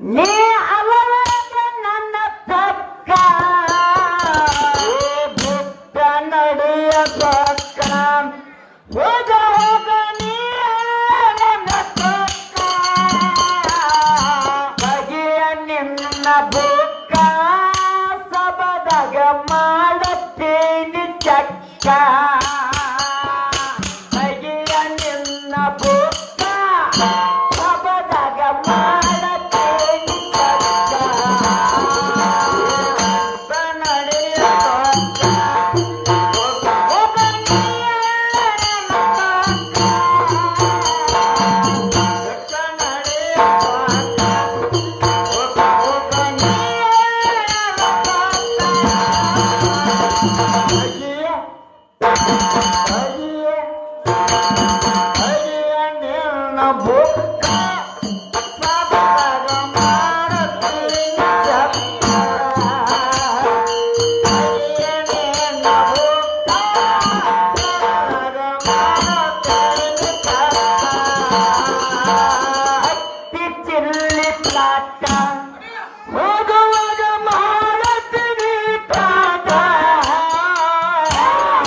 ನೀ ಅವಳಾಗ ನನ್ನ ಪಕ್ಕ ಬುಟ್ಟ ನಡೆಯ ಪಕ್ಕ ಹೋಗ ಹೋಗ ನೀ ನನ್ನ ಪಕ್ಕ ಬಗೆಯ ನಿನ್ನ ಬುಕ್ಕ ಸಬದಾಗ ಮಾಡುತ್ತೇನೆ ಚಕ್ಕ ಬಗೆಯ ನಿನ್ನ ಬುಕ್ಕ ಸಬದಾಗ ಮಾಡುತ್ತೇನೆ ಚಕ್ಕ ನಡೆಯ ಪಕ್ಕ ಹೋಗ ನೀ ನನ್ನ ಪಕ್ಕ ನಡೆಯ ಪಕ್ಕ ಹೋಗ ನೀ ಹೋಗುವಾಗ ಮಾಡುತ್ತೀನಿ ಪಾಠ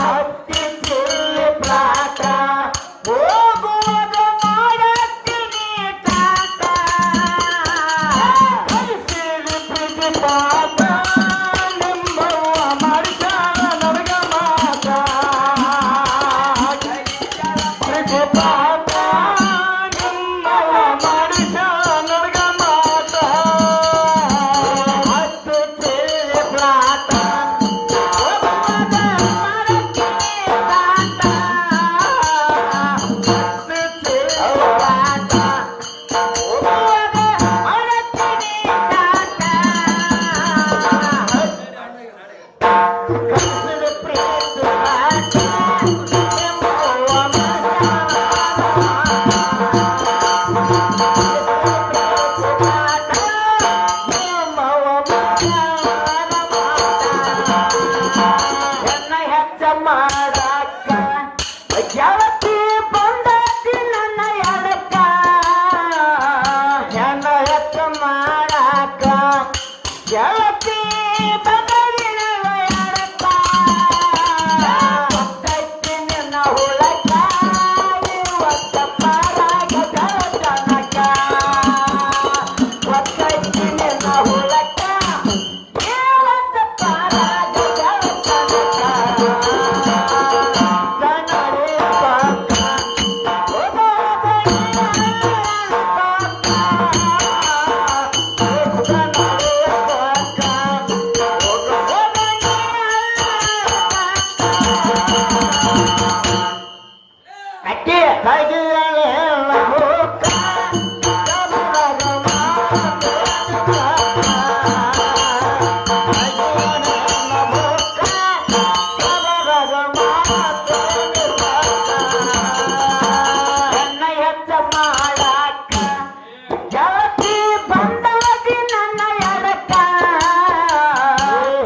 ಹತ್ತಿ ಚಿಲ್ಲಿ ಪ್ಲಾಟ ಹೋಗುವಾಗ ಮಾಡುತ್ತೀನಿ ಟಾಟ ಹರಿಸಿರಿ ಪ್ರೀತಿ ಪಾಠ ನಿಮ್ಮವ್ವ ಮಾಡಿಸಾಳ ನನಗ ಮಾತ ಪ್ರೀತಿ ಪಾಠ ನಿಮ್ಮವ್ವ ಮಾಡಿಸಾಳ ನನಗ ಮಾತ ಹತ್ತು ಚಿಲ್ಲಿ ಪ್ಲಾಟ ಹೋಗುವಾಗ ಮಾಡುತ್ತೀನಿ ಟಾಟ ಹತ್ತು ಚಿಲ್ಲಿ ಪ್ಲಾಟ ಹೋಗುವಾಗ ಮಾಡುತ್ತೀನಿ ಟಾಟ ಕನಸಿನ ಪ್ರೀತಿ ಪಾಠ ನಿಮ್ಮವ್ವ ಮಾಡಾಕ ಗೆಳತಿ ಬಂದತಿ ನನ್ನ ಎಡಕ ಹೆಣ್ಣ ಹೆಚ್ಚ ಮಾಡಾಕ ಗೆಳತಿ ಬಂದತಿ ನನ್ನ ಎಡಕ ಗೊತ್ತೈತಿ ನಿನ್ನ ಹುಳಕ ಇವತ್ತ ಪಾರಾಗ ಗೆಳತನಕ ಗೊತ್ತೈತಿ ನಿನ್ನ ಹುಳಕ ಇವತ್ತ ಪಾರಾಗ ಗೆಳತನಕ ಗೆಳತಿ ಬಂದತಿ ನನ್ನ ಎಡಕ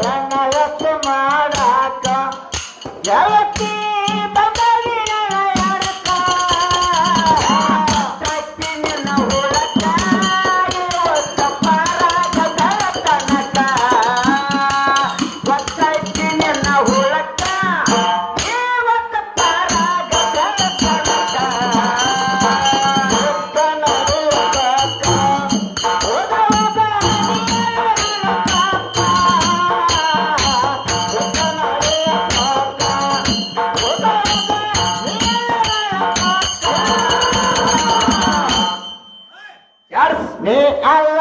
ಹೆಣ್ಣ ಹೆಚ್ಚ ಮಾಡಾಕ ಗೆಳತಿ ಬಂದತಿ ನನ್ನ ಎಡಕ ಗೊತ್ತೈತಿ ನಿನ್ನ ಹುಳಕ ಇವತ್ತ ಪಾರಾಗ ಗೆಳತನಕ ಗೊತ್ತೈತಿ ನಿನ್ನ ಹುಳಕ ಇವತ್ತ ಪಾರಾಗ ಗೆಳತನಕ ನೀ ಅಲ್ಲ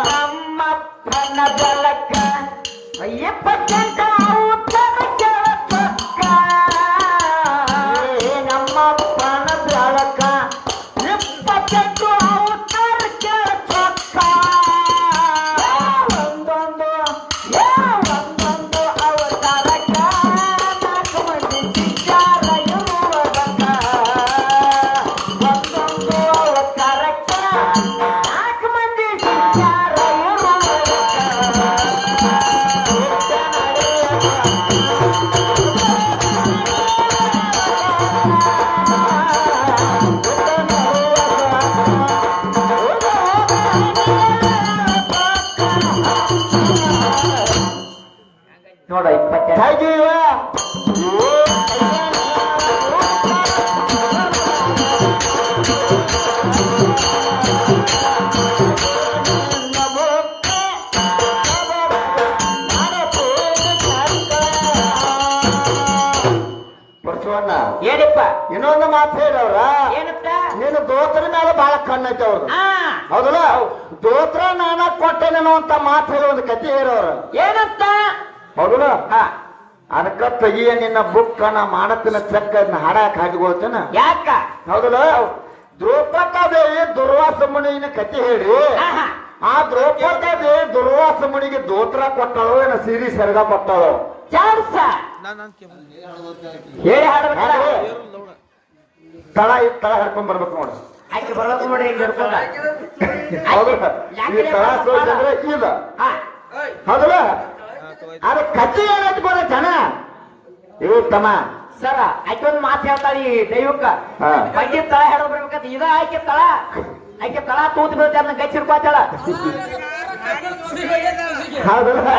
ನಮ್ಮಪ್ಪನ ಬೆಳಕ 20% ಔತಣ ಕೇಳಕ್ಕ ನಮ್ಮಪ್ಪನ ಬೆಳಕ 20% ಔತಣ ಕೇಳಕ್ಕ ಹೇಗಿವ ಏನಪ್ಪ ಇನ್ನೊಂದು ಮಾತು ಹೇಳವ್ರ ಏನಪ್ಪ ನೀನು ದೋತ್ರ ಮೇಲೆ ಬಹಳ ಕಣ್ಣೈತೆ ಅವ್ರದ್ದು ಹೌದಲ್ಲ ದೋತ್ರ ನಾನ ಕೊಟ್ಟೆನೇನೋ ಅಂತ ಮಾತು ಹೇಳೋ ಒಂದು ಕತೆ ಹೇಳೋರು ಏನಂತ ಹೌದಲ್ಲ ಅದಕ್ಕ ತೆಗಿಯ ನಿನ್ನ ಬುಕ್ ನಾ ಮಾಡತ್ತಿನ ಚೆಕ್ ಹಾಡಕ್ ಹಾಕಿಕೊಳ್ತೇನ ಯಾಕ ಹೌದಲ್ಲ ದ್ರೌಪದಾದೇವಿ ದುರ್ವಾಸ ಮುನಿನ ಕತೆ ಹೇಳಿ ಆ ದ್ರೌಪದಾದೇವಿ ದುರ್ವಾಸ ಮುನಿಗೆ ದೋತ್ರ ಕೊಟ್ಟಳು ಏನ ಸೀರಿ ಸೆರಗ ಕೊಟ್ಟಳು ಚಾನ್ಸ ಹೇಳಿ ಹಾಡ್ಬೇಕಲ್ಲ ತಳ ತಳ ಹಿಡ್ಕೊಂಡ್ ಬರ್ಬೇಕು ನೋಡು ಆಕೆ ಬರ್ಬೇಕು ನೋಡಿ ಹಿಂಗ್ ಹಿಡ್ಕೊಂಡ ಹೌದಲ್ಲ ಈ ತಳ ಸೋಜಂದ್ರೆ ಇಲ್ಲ ಹೌದಲ್ಲ ಅದ ಕತೆ ಏನಾಯ್ತು ಬರ ಜನ ಇವ್ ತಮ್ಮ ಸರ ಆಕೆ ಒಂದು ಮಾತು ಹೇಳ್ತಾಳಿ ದೈವಕ್ಕ ಬಗ್ಗೆ ತಳ ಹೇಳ ಬರ್ಬೇಕಂತ ಇದ ಆಕೆ ತಳ ತೂತ್ ಬೀಳ್ತ ಅದನ್ನ ಗಚ್ಚಿರ್ಕೋತಾಳ ಹೌದಲ್ಲ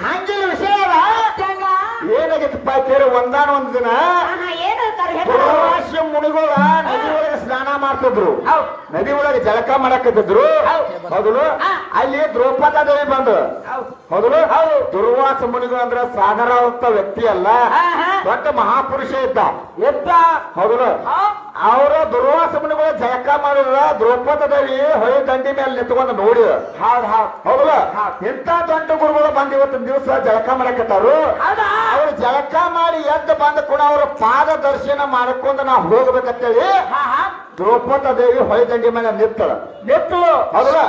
ಹಂಗಿನ ವಿಷಯ ಏನಾಗಿತ್ತಪ್ಪ ಕೇಳಿ ಒಂದಾನ ಒಂದ್ ದಿನ ಪ್ರವಾಸಿ ಮುನಿಗಳ ನದಿ ಒಳಗೆ ಸ್ನಾನ ಮಾಡ್ತಿದ್ರು ನದಿ ಒಳಗೆ ಜಳಕ ಮಾಡಕತ್ತಿದ್ರು ಹೌದಲು ಅಲ್ಲಿ ದ್ರೌಪದಾದೇವಿ ಬಂದು ಹೌದಲು ದುರ್ವಾಸ ಮುನಿಗಳು ಅಂದ್ರೆ ಸಾಧಾರಣ ವ್ಯಕ್ತಿ ಅಲ್ಲ ದೊಡ್ಡ ಮಹಾಪುರುಷ ಇದ್ದ ಹೌದಲು ಅವರ ದುರ್ವಾಸ ಮುನಿಗಳು ಜಳಕ ಮಾಡಿದ್ರ ದ್ರೌಪದಾದೇವಿ ಹೊಳೆ ದಂಡಿ ಮೇಲೆ ನಿಂತ್ಕೊಂಡು ನೋಡಿ ಹೌದಲ್ಲ ಇಂಥ ದೊಡ್ಡ ಗುರುಗಳು ಬಂದ್ ಇವತ್ತಿನ ದಿವಸ ಜಳಕ ಮಾಡಕತ್ತಾರು ಅವ್ರು ಜಳಕ ಮಾಡಿ ಎದ್ದು ಬಂದ ಕೂಡ ಅವ್ರ ಪಾದ ದರ್ಶನ ಮಾಡ್ಕೊಂಡು ನಾವು ಹೋಗ್ಬೇಕಂತೇಳಿ ದ್ರೌಪದಾದೇವಿ ಹೊಳೆ ದಂಡಿ ಮೇಲೆ ನಿಂತಳು ಹೌದಲ್ಲ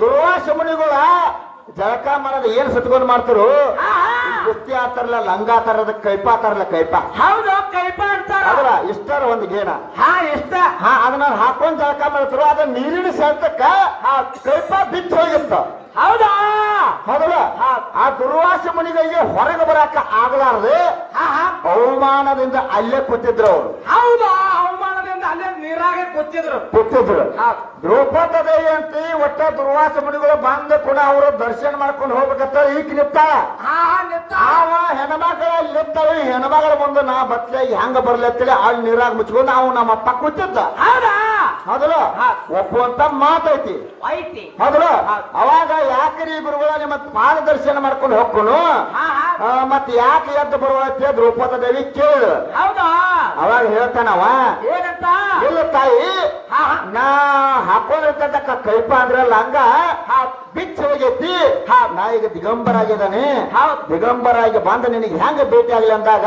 ದುರ್ವಾಸ ಮುನಿಗಳ ಜಳಕ ಮಾಡೋದು ಏನ್ ಸತ್ಕೊಂಡು ಮಾಡ್ತಾರು ಗುತ್ತಿ ಆತಾರಲ್ಲ ಲಂಗ ಆತಾರದ ಕೈಪ ಆತಾರಲ್ಲ ಕೈಪ ಹೌದು ಕೈಪ ಅಂತಾರ ಅದರ ಇಷ್ಟರ ಒಂದು ಗೇನ ಇಷ್ಟ ಅದನ್ನ ಹಾಕೊಂಡ್ ಜಳಕ ಮಾಡ್ತಾರು ಅದ ನೀರಿನ ಸೆಳ್ತಕ್ಕ ಕೈಪ ಬಿದ್ದು ಹೋಗಿತ್ತ ಹೌದಾ ಹೌದಲ್ಲ ಆ ದುರ್ವಾಸ ಮುನಿಗಳಿಗೆ ಹೊರಗೆ ಬರಾಕ ಆಗ್ಲಾರ್ದೆ ಅವಮಾನದಿಂದ ಅಲ್ಲೇ ಕೂತಿದ್ರು ಅವರು ಹೌದಾ ಅವಮಾನದಿಂದ ಅಲ್ಲೇ ನೀರಾಗ ಕೂತಿದ್ರು ದ್ರೌಪದಾದೇವಿ ಅಂತ ಒಟ್ಟ ದುರ್ವಾಸ ಮುನಿಗಳು ಬಂದ ಕೂಡ ಅವರು ದರ್ಶನ ಮಾಡ್ಕೊಂಡು ಹೋಗ್ಬೇಕಂತ ಈಗ ನಿಂತಾಳ ಅವ ಹೆಣ್ಮಗಳ ನಿಂತಾಳೆ ಹೆಣ್ಮಗಳ ಮುಂದೆ ನಾ ಬತ್ಲೆ ಹೆಂಗ ಬರ್ಲಿ ಅಂತೇಳಿ ಅಲ್ಲಿ ನೀರಾಗ ಮುಚ್ಕೊಂಡು ನಾವು ನಮ್ಮ ಅಪ್ಪ ಕೂತಿದ್ದ ಹೌದಲ್ಲ ಒಪ್ಪುವಂತ ಮಾತೈತಿ ಹೌದಲ್ಲ ಅವಾಗ ಯಾಕ್ರಿ ಗುರುಗಳ ನಿಮ್ಮ ಪಾದ ದರ್ಶನ ಮಾಡ್ಕೊಂಡು ಹೋಗ್ಕೊನು ಮತ್ ಯಾಕೆ ಎದ್ದು ಬರುವಂತೆ ದ್ರೌಪದಾದೇವಿ ಕೇಳು ಅವಾಗ ಹೇಳ್ತಾನವ ಇಲ್ಲ ತಾಯಿ ನಾ ಹಾಕೊಂಡಿರ್ತಕ್ಕ ಕೈಪ ಅಂದ್ರೆ ಲಂಗ ಬಿಚ್ಚ ಹೋಗೈತಿ ನಾ ಈಗ ದಿಗಂಬರ ಆಗಿದ್ದಾನೆ ದಿಗಂಬರ ಆಗಿ ಬಂದ ನಿನಗೆ ಹೆಂಗ ಭೇಟಿ ಆಗ್ಲಿ ಅಂದಾಗ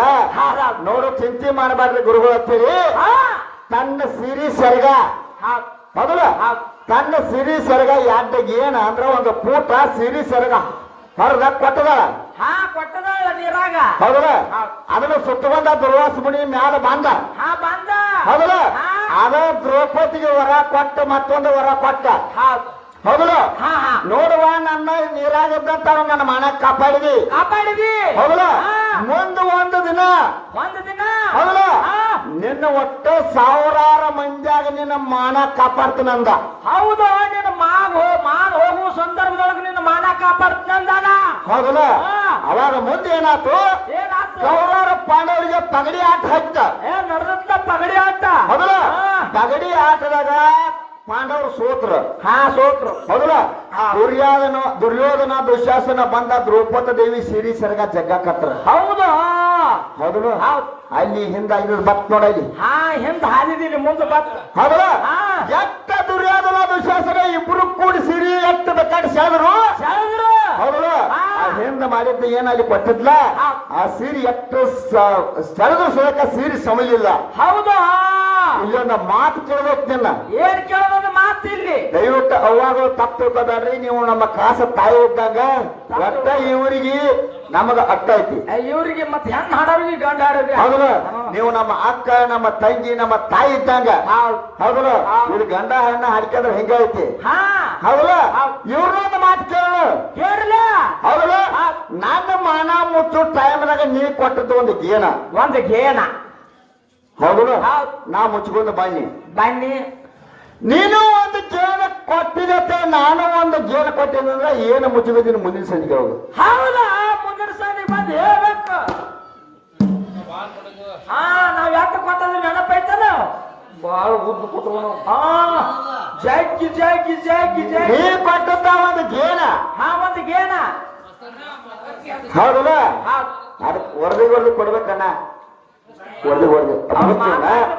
ನೋಡು ಚಿಂತೆ ಮಾಡಬಾರ್ರಿ ಗುರುಗಳು ಅಂತೇಳಿ ತನ್ನ ಸಿರಿ ಸೆರಗ ಮೊದಲ ತನ್ನ ಸಿರಿ ಸೆರಗ ಯಾಡ್ಡಗೆ ಏನ ಅಂದ್ರ ಒಂದು ಪೂಟ ಸಿರಿ ಸೆರಗ ಹೊರಗ ಕೊಟ್ಟದಾಳ ಹೌದಲ್ಲ ಅದನ್ನ ಸುತ್ತಕೊಂಡ ದುರ್ವಾಸ ಮುನಿ ಮ್ಯಾಲ ಬಂದ ಹೌದಲ್ಲ ಅದ ದ್ರೌಪದಿಗೆ ವರ ಕೊಟ್ಟ ಮತ್ತೊಂದು ವರ ಕೊಟ್ಟ ಹೌದಲ್ಲ ನೋಡುವ ನನ್ನ ನೀರಾಗಿದ್ದಂತ ನನ್ನ ಮಾನ ಕಾಪಾಡಿದಿ ಹೌದಲ್ಲ ಮುಂದೆ ಒಂದು ದಿನ ಹೌದಲ್ಲ ನಿನ್ನ ಒಟ್ಟು ಸಾವಿರಾರ ಮಂದಿಯಾಗ ನಿನ್ನ ಮಾನ ಕಾಪಾಡ್ತೀನಂದ ಹೌದು ನಿನ್ನ ಮಾನ ಹೋಗುವ ಸಂದರ್ಭದೊಳಗೆ ನಿನ್ನ ಮಾನ ಕಾಪಾಡ್ತೀನಂದಾನ ಹೌದಲ್ಲ ಅವಾಗ ಮುಂದೆ ಏನಾಯ್ತು ಸಾವಿರಾರು ಪಾಂಡವರಿಗೆ ಪಗಡಿ ಆಟ ಹಚ್ಚ ನಡೆದ ಪಗಡಿ ಆಟ ಹೌದಲ್ಲ ಪಗಡಿ ಆಟದಾಗ ಪಾಂಡವರು ಸೋತ್ರ ಹೌದಲ್ಲ ದುರ್ಯೋಧನ ದುಶ್ಯಾಸನ ಬಂದ ದ್ರೌಪದಾದೇವಿ ಸಿರಿ ಸೆರಗ ಜಗ್ಗಾಕತ್ರ ಹೌದಲ್ಲ ಅಲ್ಲಿ ಹಿಂದ ಬತ್ ನೋಡಲಿ ಹಿಂದ ಹಾದಿದೀನಿ ಮುಂದೆ ಬತ್ ಹೌದಲ್ಲ ಎಷ್ಟ ದುರ್ಯೋಧನ ದುಶ್ಯಾಸನ ಇಬ್ರು ಕೂಡಿ ಸಿರಿ ಎಷ್ಟ ಬೇಕಾದ್ರೆ ಸೆಳೆದ್ರು ಹೌದಲ್ಲ ಹಿಂದ ಮಾಡಿದ್ದ ಏನಲ್ಲಿ ಕೊಟ್ಟಿದ್ಲ ಆ ಸೀರೆ ಎಷ್ಟು ಸೆಳೆದ್ರು ಸೋಕ ಸೀರೆ ಸಮಲಿಲ್ಲ ಹೌದಾ ಇಲ್ಲೊಂದ ಮಾತು ಕೇಳ್ಬೇಕು ನಿನ್ನ ಏನ್ ಕೇಳೋದು ಮಾತು ಇಲ್ಲಿ ದಯವಿಟ್ಟು ಅವಾಗ ತಪ್ಪು ತಿಳ್ಕೊಬೇಡ್ರಿ ನೀವು ನಮ್ಮ ಕಾಸ ತಾಯಿ ಇದ್ದಾಗ ಒಟ್ಟ ಇವರಿಗೆ ನಮಗ ಅಟ್ಟ ಐತಿ ಇವ್ರಿಗೆ ಮತ್ತೆ ಹೆಣ್ ಹಾಡೋರಿಗೆ ಗಂಡ ಹಾಡೋರಿಗೆ ಹೌದಲ್ಲ ನೀವು ನಮ್ಮ ಅಕ್ಕ ನಮ್ಮ ತಂಗಿ ನಮ್ಮ ತಾಯಿ ಇದ್ದಂಗ ಹೌದಲ್ಲ ಇದು ಗಂಡ ಹೆಣ್ಣ ಹಾಡ್ಕೊಂಡ್ರೆ ಹೆಂಗ ಐತಿ ಹೌದಲ್ಲ ಇವ್ರನ್ನೊಂದು ಮಾತು ಕೇಳಲ್ಲ ಹೌದಲ್ಲ ನನ್ನ ಮಾನ ಮುಚ್ಚು ಟೈಮ್ನಾಗ ನೀ ಕೊಟ್ಟದ್ದು ಒಂದು ಗೇನ ಹೌದಲ್ಲ ನಾ ಮುಚ್ಕೊಂಡು ಬನ್ನಿ ನೀನು ಒಂದು ಗೇನ ಕೊಟ್ಟಿದತ್ತೆ ನಾನು ಒಂದು ಗೇನ ಕೊಟ್ಟಿದ್ರೆ ಏನು ಮುಚ್ಚಿದ್ದೀನಿ ಮುಂದಿನ ಸಂದಿಗೆ ಹೋಗು ಹೌದಾ ಮುಂದಿನ ಸಂದಿಗೆ ಬಂದು ಹೇಳ್ಬೇಕು ಹಾ ನಾವ್ ಯಾಕೆ ಕೊಟ್ಟದ ನೆನಪೈತಲ್ಲ ಬಾಳ ಉದ್ದ ಕೊಟ್ಟವನು ಹಾ ಜಾಕಿ ಜಾಕಿ ಜಾಕಿ ಜಾಕಿ ನೀ ಕೊಟ್ಟದ್ದ ಒಂದು ಗೇನ ಹಾ ಒಂದು ಗೇನ ಹೌದಲ್ಲ ಅದಕ್ಕೆ ವರದಿ ಕೊಡ್ಬೇಕಣ್ಣ ವರದಿ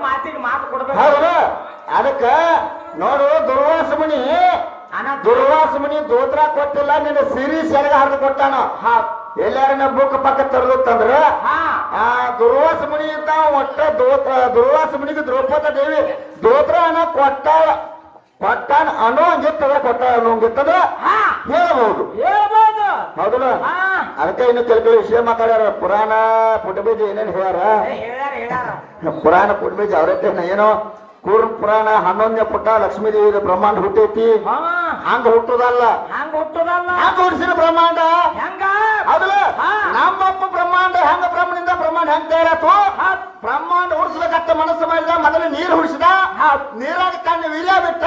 ಮಾತಿಗೆ ಮಾತು ಕೊಡ್ಬೇಕು ಹೌದಲ್ಲ ಅದಕ್ಕ ನೋಡು ದುರ್ವಾಸ ಮುನಿ ದೋತ್ರ ಕೊಟ್ಟಿಲ್ಲ ನಿನ್ನ ಸಿರಿ ಸೆರಗ ಹರಿದು ಕೊಟ್ಟಾನ ಎಲ್ಲಾರನ್ನ ಬುಕ್ ಪಕ್ಕ ತರದಂದ್ರ ದುರ್ವಾಸ ಮುನಿ ಅಂತ ಒಟ್ಟ ದುರ್ವಾಸ ಮುನಿಗೆ ದ್ರೌಪದ ದೇವಿ ದೋತ್ರ ಅನ್ನ ಕೊಟ್ಟಾನ ಅನ್ನೋ ಹಂಗಿತ್ತದ ಕೊಟ್ಟ ಅನ್ನೋ ಹಂಗಿತ್ತದ ಹೇಳ್ಬಹುದು ಹೌದಲ್ಲ ಅದಕ್ಕೆ ಇನ್ನು ಕೆಲವು ವಿಷಯ ಮಾತಾಡ್ಯಾರ ಪುರಾಣ ಪುಟಬೀಜ ಏನೇನು ಹೇಳ್ಯಾರ ಪುರಾಣ ಪುಟಬೀಜ ಅವ್ರೈತೆ ಏನೋ ಕೂರ್ಮ ಪುರಾಣ 11ನೇ ಪುಟ ಲಕ್ಷ್ಮೀ ದೇವಿ ಬ್ರಹ್ಮಾಂಡ ಹುಟ್ಟೈತಿ ಹಂಗ ಹುಟ್ಟುದಲ್ಲ ಹಂಗ ಹುಟ್ಟಿಸಿದ ಬ್ರಹ್ಮಾಂಡ ಹೌದಲ್ಲ ನಮ್ಮಪ್ಪ ಬ್ರಹ್ಮಾಂಡ ಹೆಂಗ ಬ್ರಹ್ಮನಿಂದ ಬ್ರಹ್ಮಾಂಡ ಹೆಂಗ ತಯಾರಾತು ಬ್ರಹ್ಮಾಂಡ ಹುಡ್ಸ್ಬೇಕಂತ ಮನಸ್ಸು ಮಾಡಿದ ಮೊದಲು ನೀರು ಹುಡಿಸಿದ ನೀರಾಗ ಕಣ್ಣು ವೀರ್ಯ ಬಿಟ್ಟ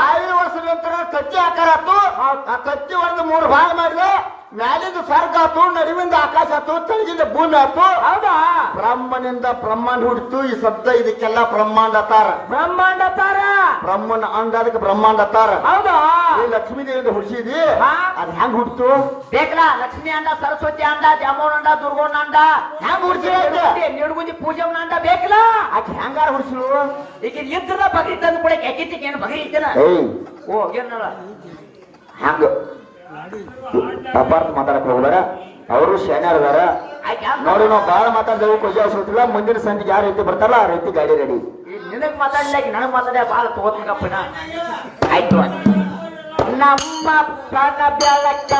1000 ವರ್ಷದ ನಂತರ ಕತ್ತಿ ಆಕಾರ ಆತು ಆ ಕತ್ತಿ ಒಂದು 3 ಭಾಗ ಮಾಡಿದ ಮ್ಯಾಲಿಂದ ಸ್ವರ್ಗ ಆತು ನಡುವಿಂದ ಆಕಾಶ ಆತು ತಳಗಿಂದ ಭೂಮಿ ಆತು ಹೌದಾ ಬ್ರಹ್ಮನಿಂದ ಬ್ರಹ್ಮಾಂಡ ಹುಟ್ಟಿತು ಈ ಶಬ್ದ ಇದಕ್ಕೆಲ್ಲ ಬ್ರಹ್ಮಾಂಡ ಅತಾರ ಬ್ರಹ್ಮನ ಅಂಡ ಅದಕ್ಕೆ ಬ್ರಹ್ಮಾಂಡ ಅತಾರ ಹೌದಾ ಈ ಲಕ್ಷ್ಮೀ ದೇವಿಯಿಂದ ಹುಡ್ಸಿದಿ ಅದ್ ಹೆಂಗ್ ಹುಟ್ಟಿತು ಬೇಕಲ್ಲ ಲಕ್ಷ್ಮಿ ಅಂಡ ಸರಸ್ವತಿ ಅಂಡ ದ್ಯಾಮೋನ್ ಅಂಡ ದುರ್ಗೋನ್ ಅಂಡ ಹೆಂಗ್ ಹುಡ್ಸಿ ನಿಡುಗುಂದಿ ಪೂಜವನ ಅಂಡ ಬೇಕಲ್ಲ ಆಕೆ ಹೆಂಗಾರ ಹುಡ್ಸಿಳು ಈಗ ಇದ್ರದ ಬಗ್ರಿ ತಂದು ಕೂಡ ಕೆಕ್ಕಿತ್ತಿಗೆ ಏನು ಬಗ್ರಿ ಇದ್ದೇನ ಓ ಏನಲ್ಲ ಹಂಗ ಅಪಾರ್ಥ ಮಾತಾಡಕ್ ಹೋಗ್ಬೇಡ ಅವರು ಶಾನ್ಯಾರ ಅದಾರ ನೋಡಿ ನಾವು ಬಾಳ ಮಾತಾಡ್ದೇವು ಕೊಜ ಅವಸರತಿಲ್ಲ ಮುಂದಿನ ಸಂಜೆಗೆ ಯಾವ ರೀತಿ ಬರ್ತಾರಲ್ಲ ಆ ರೀತಿ ಗಾಡಿ ರೆಡಿ ನಿನಗ್ ಮಾತಾಡ್ಲಿಲ್ಲ ನನಗ್ ಮಾತಾಡ ಬಾಳ ತಗೋತಪ್ಪಿನ ಆಯ್ತು ನಮ್ಮ ಪ್ರಾಣ ಬೆಳಕ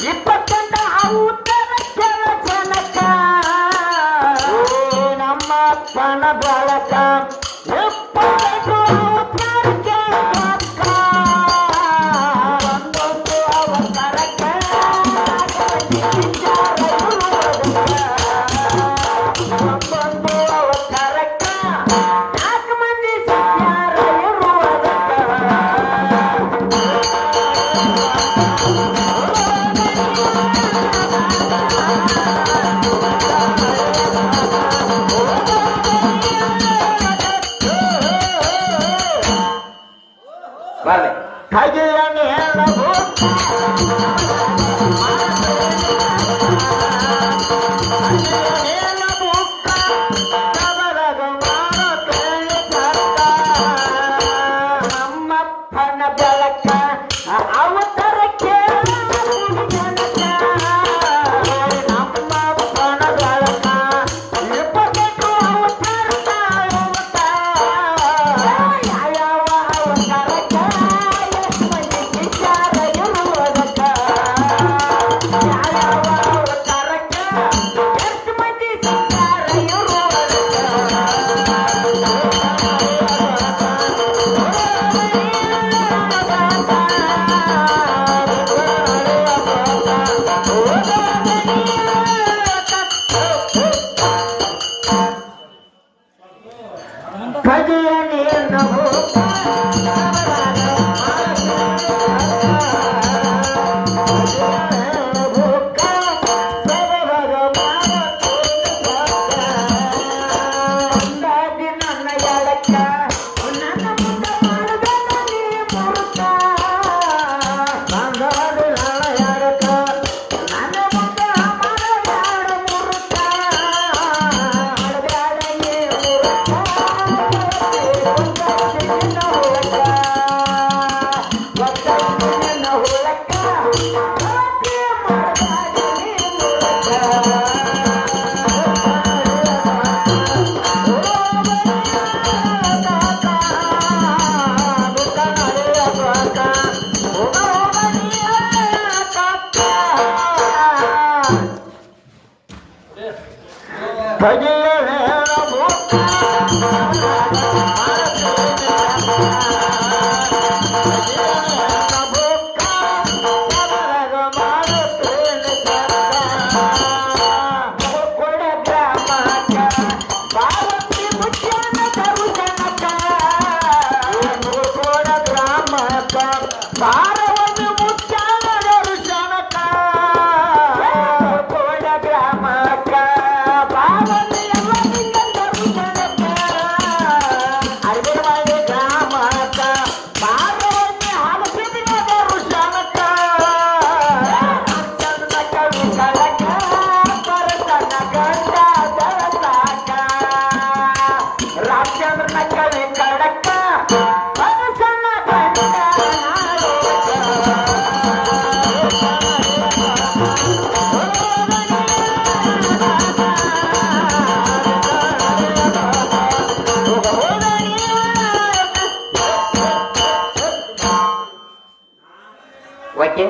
20 ಉತ್ತರ ಜನಕ ನಮ್ಮ ಪ್ರಾಣ ಬೆಳಕ 20 ಹಾಗೆಯೇ ಹೇಳಬಹುದು ಭಾರವನ್ನು ಮುಚ್ಚಾನದರು ಜನಕ ಕೋಡ ಗ್ರಾಮ ಓಕೆ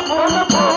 Boom, boom.